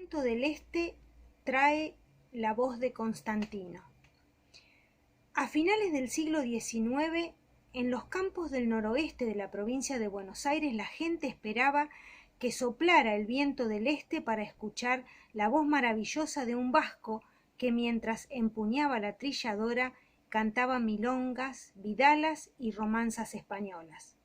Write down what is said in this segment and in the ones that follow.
viento del este trae la voz de Constantino. A finales del siglo XIX, en los campos del noroeste de la provincia de Buenos Aires, la gente esperaba que soplara el viento del este para escuchar la voz maravillosa de un vasco que, mientras empuñaba la trilladora, cantaba milongas, vidalas y romanzas españolas.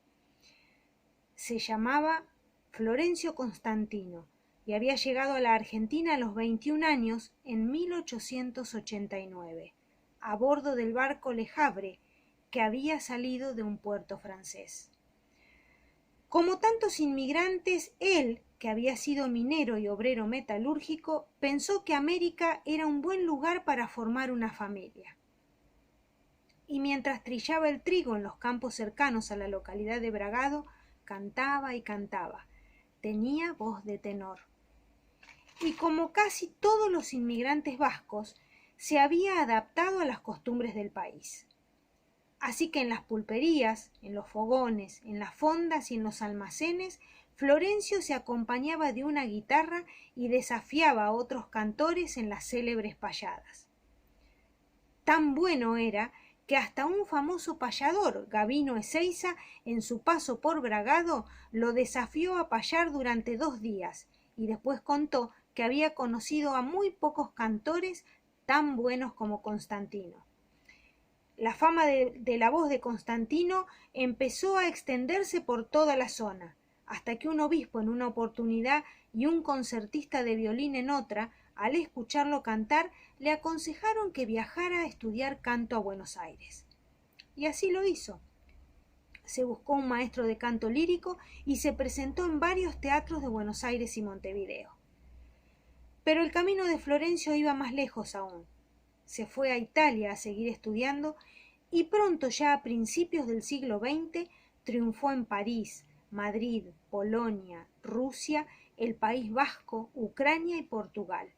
Se llamaba Florencio Constantino y había llegado a la Argentina a los 21 años en 1889, a bordo del barco Le Havre, que había salido de un puerto francés. Como tantos inmigrantes, él, que había sido minero y obrero metalúrgico, pensó que América era un buen lugar para formar una familia. Y mientras trillaba el trigo en los campos cercanos a la localidad de Bragado, cantaba y cantaba. Tenía voz de tenor. Y como casi todos los inmigrantes vascos, se había adaptado a las costumbres del país. Así que en las pulperías, en los fogones, en las fondas y en los almacenes, Florencio se acompañaba de una guitarra y desafiaba a otros cantores en las célebres payadas. Tan bueno era que hasta un famoso payador, Gabino Ezeiza, en su paso por Bragado, lo desafió a payar durante 2 días, y después contó que había conocido a muy pocos cantores tan buenos como Constantino. La fama de la voz de Constantino empezó a extenderse por toda la zona, hasta que un obispo en una oportunidad y un concertista de violín en otra, al escucharlo cantar, le aconsejaron que viajara a estudiar canto a Buenos Aires. Y así lo hizo. Se buscó un maestro de canto lírico y se presentó en varios teatros de Buenos Aires y Montevideo. Pero el camino de Florencio iba más lejos aún. Se fue a Italia a seguir estudiando y pronto, ya a principios del siglo XX, triunfó en París, Madrid, Polonia, Rusia, el País Vasco, Ucrania y Portugal.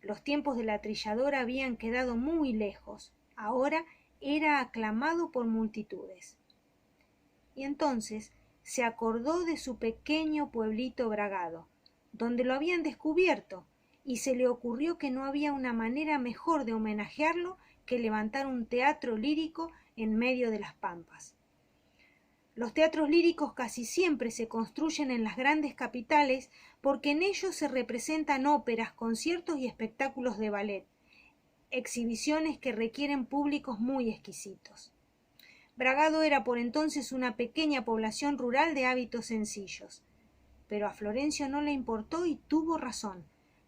Los tiempos de la trilladora habían quedado muy lejos. Ahora era aclamado por multitudes. Y entonces se acordó de su pequeño pueblito Bragado, donde lo habían descubierto, y se le ocurrió que no había una manera mejor de homenajearlo que levantar un teatro lírico en medio de las pampas. Los teatros líricos casi siempre se construyen en las grandes capitales porque en ellos se representan óperas, conciertos y espectáculos de ballet, exhibiciones que requieren públicos muy exquisitos. Bragado era por entonces una pequeña población rural de hábitos sencillos, pero a Florencio no le importó y tuvo razón,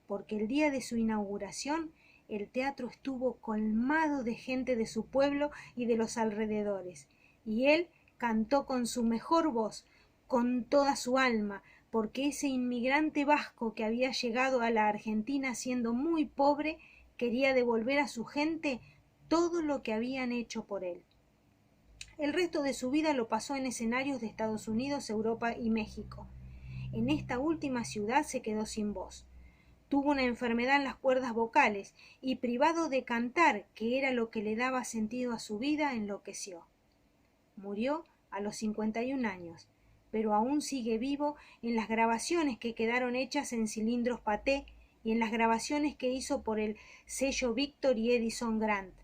porque el día de su inauguración el teatro estuvo colmado de gente de su pueblo y de los alrededores, y él cantó con su mejor voz, con toda su alma, porque ese inmigrante vasco que había llegado a la Argentina siendo muy pobre quería devolver a su gente todo lo que habían hecho por él. El resto de su vida lo pasó en escenarios de Estados Unidos, Europa y México. En esta última ciudad se quedó sin voz. Tuvo una enfermedad en las cuerdas vocales y, privado de cantar, que era lo que le daba sentido a su vida, enloqueció. Murió a los 51 años, pero aún sigue vivo en las grabaciones que quedaron hechas en cilindros Pathé y en las grabaciones que hizo por el sello Victor y Edison Grant.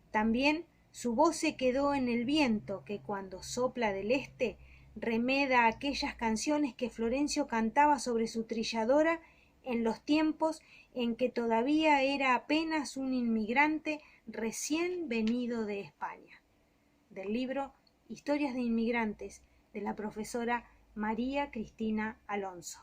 También su voz se quedó en el viento que, cuando sopla del este, remeda aquellas canciones que Florencio cantaba sobre su trilladora en los tiempos en que todavía era apenas un inmigrante recién venido de España. Del libro Historias de Inmigrantes, de la profesora María Cristina Alonso.